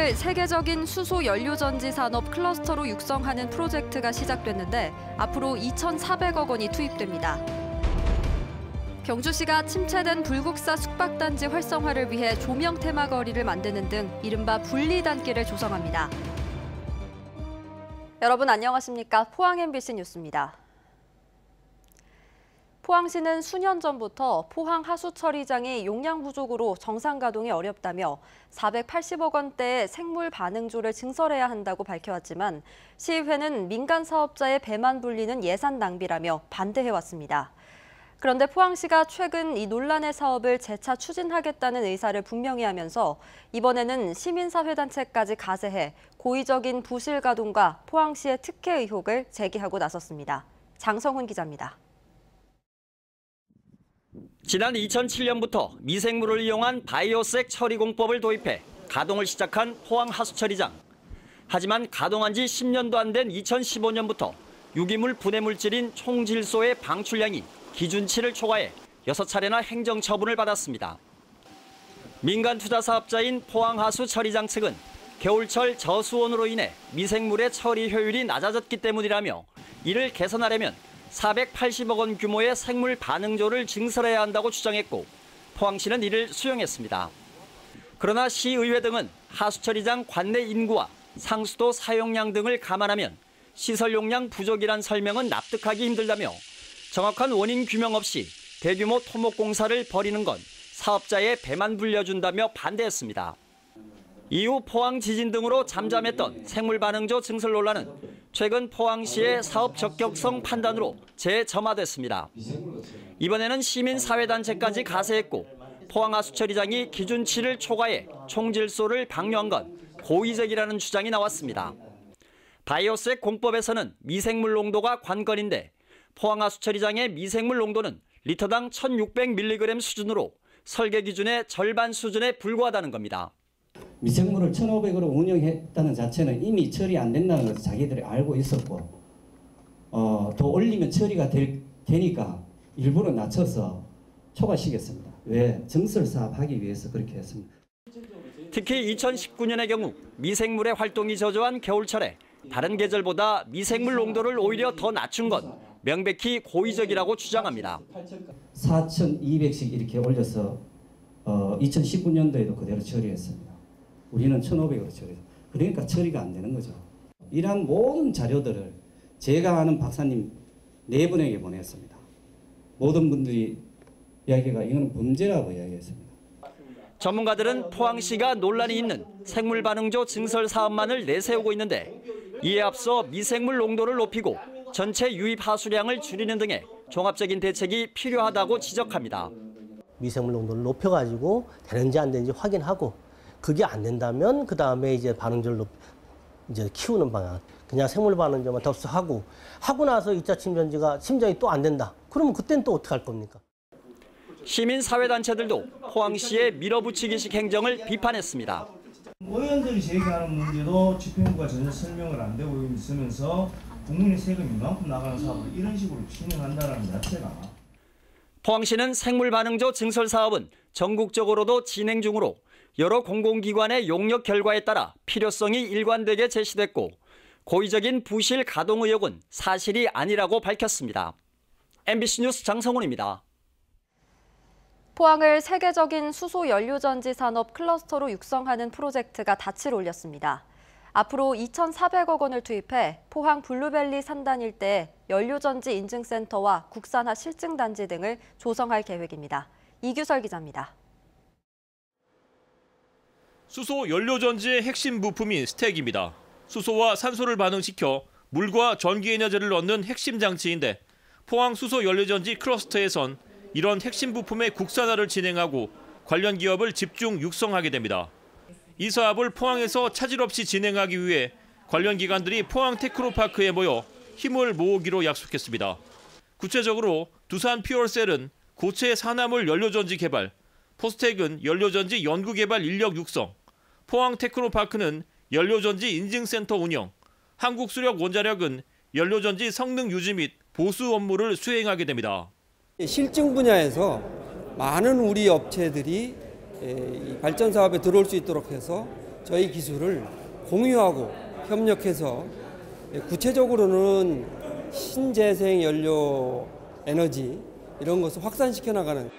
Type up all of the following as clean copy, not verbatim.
포항을 세계적인 수소 연료전지 산업 클러스터로 육성하는 프로젝트가 시작됐는데 앞으로 2,400억 원이 투입됩니다. 경주시가 침체된 불국사 숙박단지 활성화를 위해 조명 테마 거리를 만드는 등 이른바 분리단길을 조성합니다. 여러분 안녕하십니까? 포항 MBC 뉴스입니다. 포항시는 수년 전부터 포항 하수처리장이 용량 부족으로 정상 가동이 어렵다며 480억 원대의 생물 반응조를 증설해야 한다고 밝혀왔지만 시의회는 민간 사업자의 배만 불리는 예산 낭비라며 반대해왔습니다. 그런데 포항시가 최근 이 논란의 사업을 재차 추진하겠다는 의사를 분명히 하면서 이번에는 시민사회단체까지 가세해 고의적인 부실 가동과 포항시의 특혜 의혹을 제기하고 나섰습니다. 장성훈 기자입니다. 지난 2007년부터 미생물을 이용한 바이오색 처리 공법을 도입해 가동을 시작한 포항 하수처리장. 하지만 가동한 지 10년도 안 된 2015년부터 유기물 분해물질인 총질소의 방출량이 기준치를 초과해 6차례나 행정처분을 받았습니다. 민간 투자 사업자인 포항하수처리장 측은 겨울철 저수온으로 인해 미생물의 처리 효율이 낮아졌기 때문이라며 이를 개선하려면 480억 원 규모의 생물 반응조를 증설해야 한다고 주장했고 포항시는 이를 수용했습니다. 그러나 시의회 등은 하수처리장 관내 인구와 상수도 사용량 등을 감안하면 시설 용량 부족이란 설명은 납득하기 힘들다며 정확한 원인 규명 없이 대규모 토목 공사를 벌이는 건 사업자의 배만 불려준다며 반대했습니다. 이후 포항 지진 등으로 잠잠했던 생물 반응조 증설 논란은 최근 포항시의 사업 적격성 판단으로 재점화됐습니다. 이번에는 시민사회단체까지 가세했고 포항하수처리장이 기준치를 초과해 총질소를 방류한 건 고의적이라는 주장이 나왔습니다. 바이오색 공법에서는 미생물 농도가 관건인데 포항하수처리장의 미생물 농도는 리터당 1,600mg 수준으로 설계 기준의 절반 수준에 불과하다는 겁니다. 미생물을 1,500으로 운영했다는 자체는 이미 처리 안 된다는 것을 자기들이 알고 있었고 더 올리면 처리가 되니까 일부러 낮춰서 초과시켰습니다. 왜? 증설 사업 하기 위해서 그렇게 했습니다. 특히 2019년의 경우 미생물의 활동이 저조한 겨울철에 다른 계절보다 미생물 농도를 오히려 더 낮춘 건 명백히 고의적이라고 주장합니다. 4,200씩 이렇게 올려서 2019년도에도 그대로 처리했습니다. 우리는 1,500으로 처리했어요. 그러니까 처리가 안 되는 거죠. 이러한 모든 자료들을 제가 아는 박사님 4분에게 보냈습니다. 모든 분들이 이야기가 이거는 범죄라고 이야기했습니다. 전문가들은 포항시가 논란이 있는 생물 반응조 증설 사업만을 내세우고 있는데 이에 앞서 미생물 농도를 높이고 전체 유입 하수량을 줄이는 등의 종합적인 대책이 필요하다고 지적합니다. 미생물 농도를 높여가지고 되는지 안 되는지 확인하고 그게 안 된다면 그 다음에 이제 반응조를 이제 키우는 방향. 그냥 생물 반응조만 접수하고 나서 2차 침전이 또 안 된다. 그러면 그때는 또 어떻게 할 겁니까? 시민사회단체들도 포항시의 밀어붙이기식 행정을 비판했습니다. 의원들이 제기하는 문제도 집행부가 전혀 설명을 안 되고 있으면서 국민의 세금이 이만큼 나가는 사업을 이런 식으로 진행한다는 자체가. 포항시는 생물 반응조 증설 사업은 전국적으로도 진행 중으로 여러 공공기관의 용역 결과에 따라 필요성이 일관되게 제시됐고 고의적인 부실 가동 의혹은 사실이 아니라고 밝혔습니다. MBC 뉴스 장성훈입니다. 포항을 세계적인 수소 연료전지 산업 클러스터로 육성하는 프로젝트가 닻을 올렸습니다. 앞으로 2,400억 원을 투입해 포항 블루밸리 산단 일대에 연료전지 인증센터와 국산화 실증단지 등을 조성할 계획입니다. 이규설 기자입니다. 수소 연료전지의 핵심 부품인 스택입니다. 수소와 산소를 반응시켜 물과 전기에너지를 얻는 핵심 장치인데 포항 수소 연료전지 클러스터에선 이런 핵심 부품의 국산화를 진행하고 관련 기업을 집중 육성하게 됩니다. 이 사업을 포항에서 차질 없이 진행하기 위해 관련 기관들이 포항 테크노파크에 모여 힘을 모으기로 약속했습니다. 구체적으로 두산 퓨얼셀은 고체 산화물 연료전지 개발, 포스텍은 연료전지 연구개발 인력 육성, 포항 테크노파크는 연료전지 인증센터 운영, 한국수력원자력은 연료전지 성능 유지 및 보수 업무를 수행하게 됩니다. 실증 분야에서 많은 우리 업체들이 발전 사업에 들어올 수 있도록 해서 저희 기술을 공유하고 협력해서 구체적으로는 신재생 연료 에너지 이런 것을 확산시켜 나가는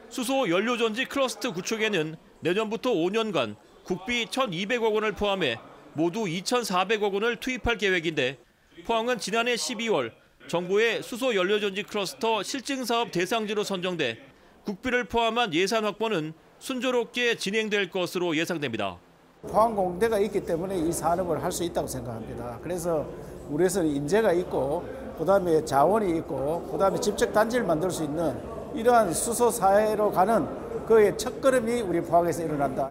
수소 연료전지 클러스터 구축에는 내년부터 5년간 국비 1,200억 원을 포함해 모두 2,400억 원을 투입할 계획인데 포항은 지난해 12월 정부의 수소 연료전지 클러스터 실증사업 대상지로 선정돼 국비를 포함한 예산 확보는 순조롭게 진행될 것으로 예상됩니다. 포항공대가 있기 때문에 이 산업을 할 수 있다고 생각합니다. 그래서 우리에서는 인재가 있고 그다음에 자원이 있고 그다음에 직접 단지를 만들 수 있는 이러한 수소 사회로 가는 그의 첫걸음이 우리 포항에서 일어난다.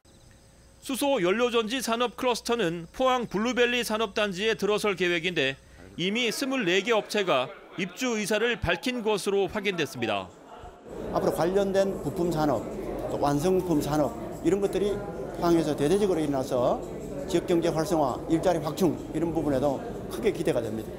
수소 연료전지 산업 클러스터는 포항 블루밸리 산업단지에 들어설 계획인데 이미 24개 업체가 입주 의사를 밝힌 것으로 확인됐습니다. 앞으로 관련된 부품 산업, 또 완성품 산업 이런 것들이 포항에서 대대적으로 일어나서 지역경제 활성화, 일자리 확충 이런 부분에도 크게 기대가 됩니다.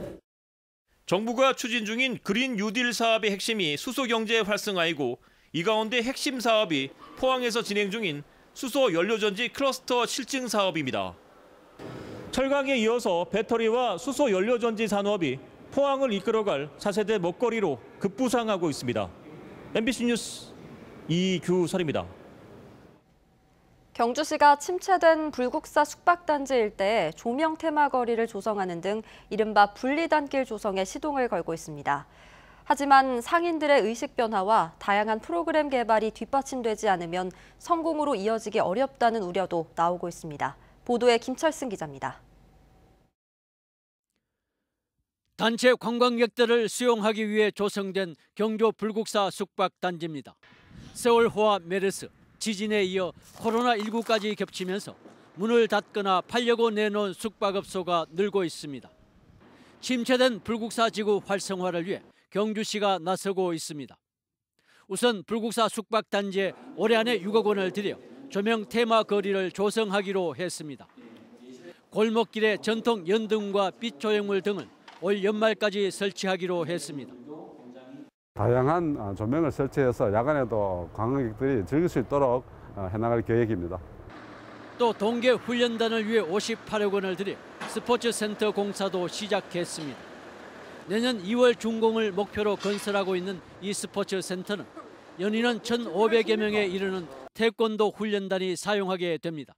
정부가 추진 중인 그린 뉴딜 사업의 핵심이 수소 경제 활성화이고 이 가운데 핵심 사업이 포항에서 진행 중인 수소 연료전지 클러스터 실증 사업입니다. 철강에 이어서 배터리와 수소 연료전지 산업이 포항을 이끌어갈 차세대 먹거리로 급부상하고 있습니다. MBC 뉴스 이규설입니다. 경주시가 침체된 불국사 숙박단지 일대에 조명 테마 거리를 조성하는 등 이른바 분리단길 조성에 시동을 걸고 있습니다. 하지만 상인들의 의식 변화와 다양한 프로그램 개발이 뒷받침되지 않으면 성공으로 이어지기 어렵다는 우려도 나오고 있습니다. 보도에 김철승 기자입니다. 단체 관광객들을 수용하기 위해 조성된 경주 불국사 숙박단지입니다. 세월호와 메르스, 지진에 이어 코로나19까지 겹치면서 문을 닫거나 팔려고 내놓은 숙박업소가 늘고 있습니다. 침체된 불국사 지구 활성화를 위해 경주시가 나서고 있습니다. 우선 불국사 숙박단지에 올해 안에 6억 원을 들여 조명 테마 거리를 조성하기로 했습니다. 골목길에 전통 연등과 빛 조형물 등을 올 연말까지 설치하기로 했습니다. 다양한 조명을 설치해서 야간에도 관광객들이 즐길 수 있도록 해나갈 계획입니다. 또 동계 훈련단을 위해 58억 원을 들여 스포츠센터 공사도 시작했습니다. 내년 2월 준공을 목표로 건설하고 있는 이 스포츠센터는 연인원 1,500여 명에 이르는 태권도 훈련단이 사용하게 됩니다.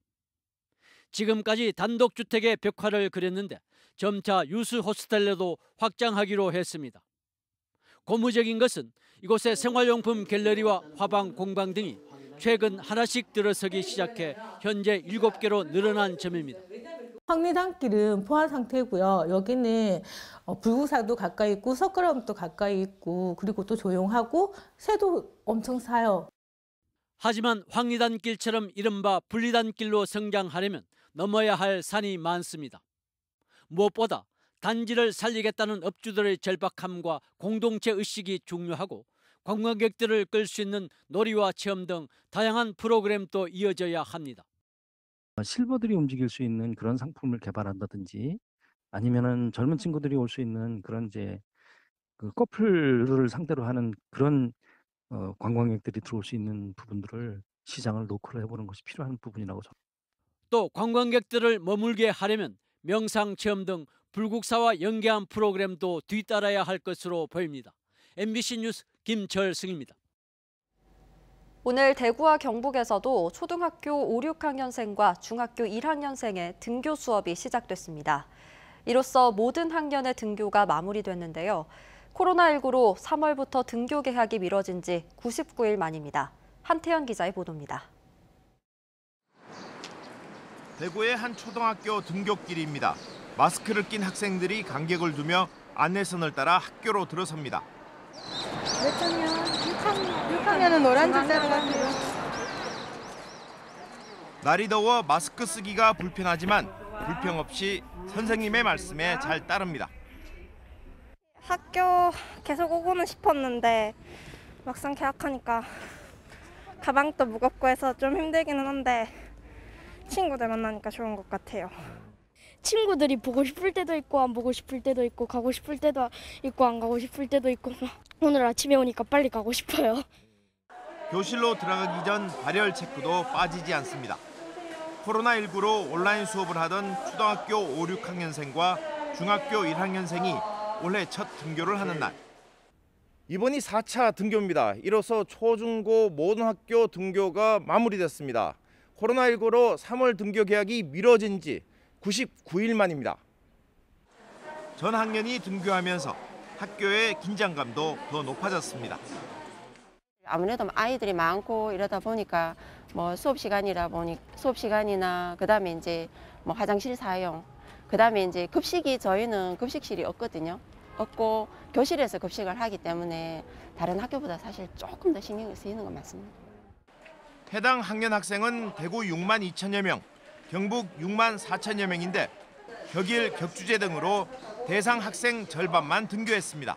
지금까지 단독주택의 벽화를 그렸는데 점차 유스 호스텔로도 확장하기로 했습니다. 고무적인 것은 이곳에 생활용품 갤러리와 화방 공방 등이 최근 하나씩 들어서기 시작해 현재 7개로 늘어난 점입니다. 황리단길은 포화 상태고요. 여기는 불국사도 가까이 있고 석가람도 가까이 있고 그리고 또 조용하고 새도 엄청 사요. 하지만 황리단길처럼 이른바 분리단길로 성장하려면 넘어야 할 산이 많습니다. 무엇보다 단지를 살리겠다는 업주들의 절박함과 공동체 의식이 중요하고 관광객들을 끌 수 있는 놀이와 체험 등 다양한 프로그램도 이어져야 합니다. 실버들이 움직일 수 있는 그런 상품을 개발한다든지 아니면은 젊은 친구들이 올 수 있는 그런 이제 그 커플을 상대로 하는 그런 관광객들이 들어올 수 있는 부분들을 시장을 노크를 해보는 것이 필요한 부분이라고 저는. 또 관광객들을 머물게 하려면 명상 체험 등 불국사와 연계한 프로그램도 뒤따라야 할 것으로 보입니다. MBC 뉴스 김철승입니다. 오늘 대구와 경북에서도 초등학교 5, 6학년생과 중학교 1학년생의 등교 수업이 시작됐습니다. 이로써 모든 학년의 등교가 마무리됐는데요. 코로나19로 3월부터 등교 개학이 미뤄진 지 99일 만입니다. 한태현 기자의 보도입니다. 대구의 한 초등학교 등교길입니다. 마스크를 낀 학생들이 간격을 두며 안내선을 따라 학교로 들어섭니다. 몇 학년? 6학년은 노란색 따라가세요. 날이 더워 마스크 쓰기가 불편하지만 불평 없이 선생님의 말씀에 잘 따릅니다. 학교 계속 오고는 싶었는데 막상 개학하니까 가방도 무겁고 해서 좀 힘들기는 한데 친구들 만나니까 좋은 것 같아요. 친구들이 보고 싶을 때도 있고 안 보고 싶을 때도 있고 가고 싶을 때도 있고 안 가고 싶을 때도 있고 오늘 아침에 오니까 빨리 가고 싶어요. 교실로 들어가기 전 발열 체크도 빠지지 않습니다. 코로나19로 온라인 수업을 하던 초등학교 5, 6학년생과 중학교 1학년생이 올해 첫 등교를 하는 날. 이번이 4차 등교입니다. 이로써 초중고 모든 학교 등교가 마무리됐습니다. 코로나19로 3월 등교 개학이 미뤄진 지 99일 만입니다. 전 학년이 등교하면서 학교의 긴장감도 더 높아졌습니다. 아무래도 아이들이 많고 이러다 보니까 뭐 수업 시간이나 그다음에 이제 뭐 화장실 사용, 그다음에 이제 급식이 저희는 급식실이 없거든요. 없고 교실에서 급식을 하기 때문에 다른 학교보다 사실 조금 더 신경이 쓰이는 건 맞습니다. 해당 학년 학생은 대구 6만 2천여 명, 경북 6만 4천여 명인데 격일, 격주제 등으로 대상 학생 절반만 등교했습니다.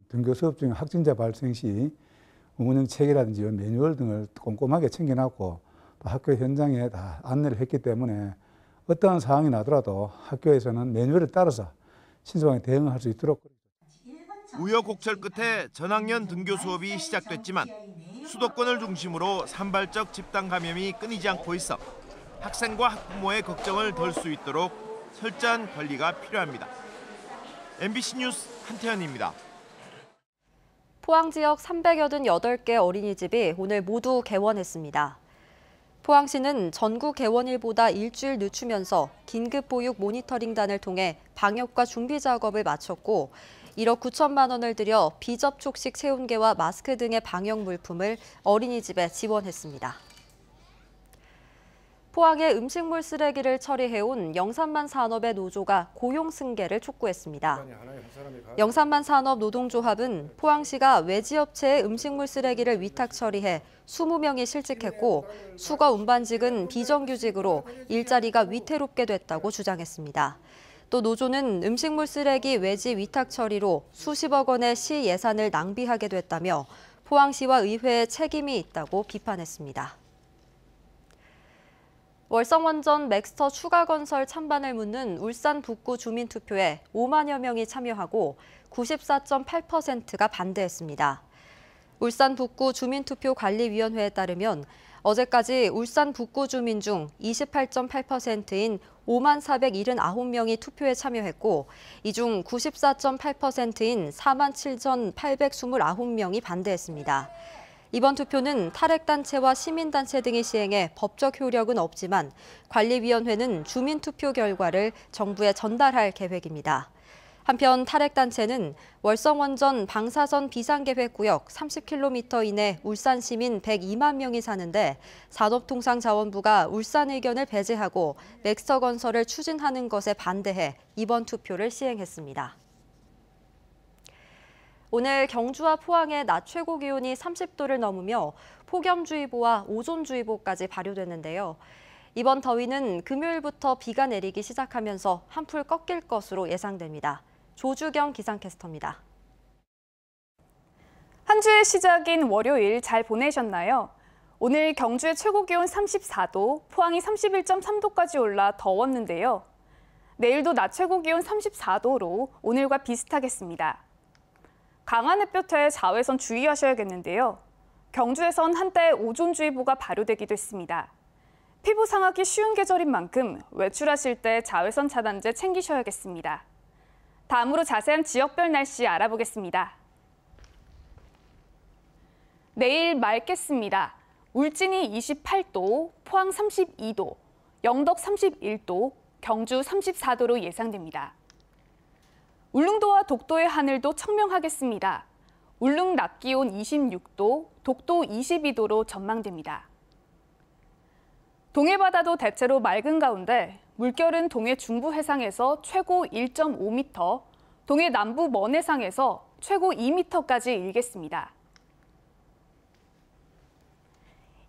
등교 수업 중 확진자 발생 시 운영 체계라든지 매뉴얼 등을 꼼꼼하게 챙겨놨고 또 학교 현장에 다 안내를 했기 때문에 어떠한 상황이 나더라도 학교에서는 매뉴얼을 따라서 신속하게 대응할 수 있도록. 우여곡절 끝에 전학년 등교 수업이 시작됐지만 수도권을 중심으로 산발적 집단 감염이 끊이지 않고 있어 학생과 학부모의 걱정을 덜 수 있도록 철저한 관리가 필요합니다. MBC 뉴스 한태현입니다. 포항 지역 388개 어린이집이 오늘 모두 개원했습니다. 포항시는 전국 개원일보다 일주일 늦추면서 긴급 보육 모니터링단을 통해 방역과 준비 작업을 마쳤고 1억 9천만 원을 들여 비접촉식 체온계와 마스크 등의 방역 물품을 어린이집에 지원했습니다. 포항의 음식물 쓰레기를 처리해온 영산만 산업의 노조가 고용 승계를 촉구했습니다. 영산만 산업 노동조합은 포항시가 외지업체의 음식물 쓰레기를 위탁 처리해 20명이 실직했고 수거 운반직은 비정규직으로 일자리가 위태롭게 됐다고 주장했습니다. 또 노조는 음식물 쓰레기 외지 위탁 처리로 수십억 원의 시 예산을 낭비하게 됐다며 포항시와 의회에 책임이 있다고 비판했습니다. 월성원전 맥스터 추가 건설 찬반을 묻는 울산 북구 주민투표에 5만여 명이 참여하고 94.8%가 반대했습니다. 울산 북구 주민투표관리위원회에 따르면 어제까지 울산 북구 주민 중 28.8%인 5만 479명이 투표에 참여했고 이 중 94.8%인 4만 7,829명이 반대했습니다. 이번 투표는 탈핵단체와 시민단체 등이 시행해 법적 효력은 없지만 관리위원회는 주민투표 결과를 정부에 전달할 계획입니다. 한편 탈핵단체는 월성원전 방사선 비상계획구역 30km 이내 울산 시민 102만 명이 사는데 산업통상자원부가 울산 의견을 배제하고 맥스터 건설을 추진하는 것에 반대해 이번 투표를 시행했습니다. 오늘 경주와 포항의 낮 최고 기온이 30도를 넘으며 폭염주의보와 오존주의보까지 발효됐는데요. 이번 더위는 금요일부터 비가 내리기 시작하면서 한풀 꺾일 것으로 예상됩니다. 조주경 기상캐스터입니다. 한 주의 시작인 월요일 잘 보내셨나요? 오늘 경주의 최고 기온 34도, 포항이 31.3도까지 올라 더웠는데요. 내일도 낮 최고 기온 34도로 오늘과 비슷하겠습니다. 강한 햇볕에 자외선 주의하셔야겠는데요. 경주에선 한때 오존주의보가 발효되기도 했습니다. 피부 상하기 쉬운 계절인 만큼 외출하실 때 자외선 차단제 챙기셔야겠습니다. 다음으로 자세한 지역별 날씨 알아보겠습니다. 내일 맑겠습니다. 울진이 28도, 포항 32도, 영덕 31도, 경주 34도로 예상됩니다. 울릉도와 독도의 하늘도 청명하겠습니다. 울릉 낮 기온 26도, 독도 22도로 전망됩니다. 동해 바다도 대체로 맑은 가운데 물결은 동해 중부 해상에서 최고 1.5m, 동해 남부 먼 해상에서 최고 2m까지 일겠습니다.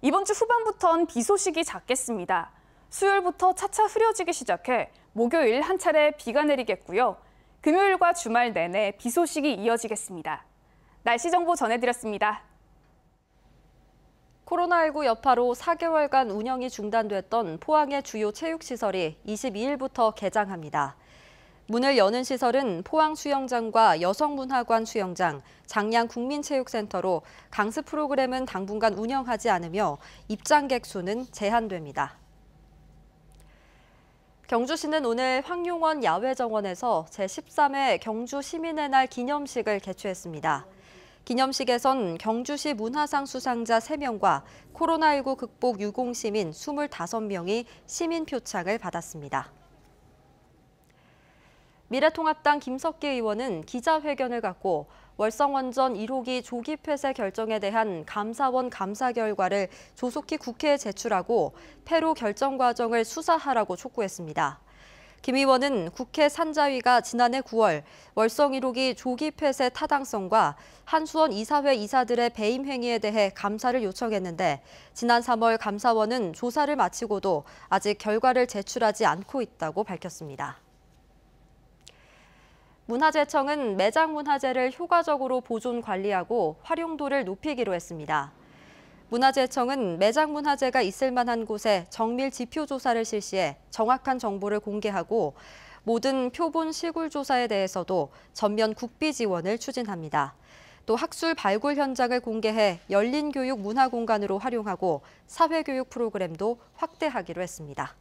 이번 주 후반부터는 비 소식이 잦겠습니다. 수요일부터 차차 흐려지기 시작해 목요일 한 차례 비가 내리겠고요. 금요일과 주말 내내 비 소식이 이어지겠습니다. 날씨 정보 전해드렸습니다. 코로나19 여파로 4개월간 운영이 중단됐던 포항의 주요 체육시설이 22일부터 개장합니다. 문을 여는 시설은 포항 수영장과 여성문화관 수영장, 장량 국민체육센터로 강습 프로그램은 당분간 운영하지 않으며 입장객 수는 제한됩니다. 경주시는 오늘 황룡원 야외정원에서 제13회 경주시민의 날 기념식을 개최했습니다. 기념식에선 경주시 문화상 수상자 3명과 코로나19 극복 유공시민 25명이 시민표창을 받았습니다. 미래통합당 김석기 의원은 기자회견을 갖고 월성원전 1호기 조기 폐쇄 결정에 대한 감사원 감사 결과를 조속히 국회에 제출하고 폐로 결정 과정을 수사하라고 촉구했습니다. 김 의원은 국회 산자위가 지난해 9월 월성 1호기 조기 폐쇄 타당성과 한수원 이사회 이사들의 배임 행위에 대해 감사를 요청했는데 지난 3월 감사원은 조사를 마치고도 아직 결과를 제출하지 않고 있다고 밝혔습니다. 문화재청은 매장 문화재를 효과적으로 보존 관리하고 활용도를 높이기로 했습니다. 문화재청은 매장 문화재가 있을 만한 곳에 정밀 지표 조사를 실시해 정확한 정보를 공개하고 모든 표본 시굴 조사에 대해서도 전면 국비 지원을 추진합니다. 또 학술 발굴 현장을 공개해 열린 교육 문화 공간으로 활용하고 사회교육 프로그램도 확대하기로 했습니다.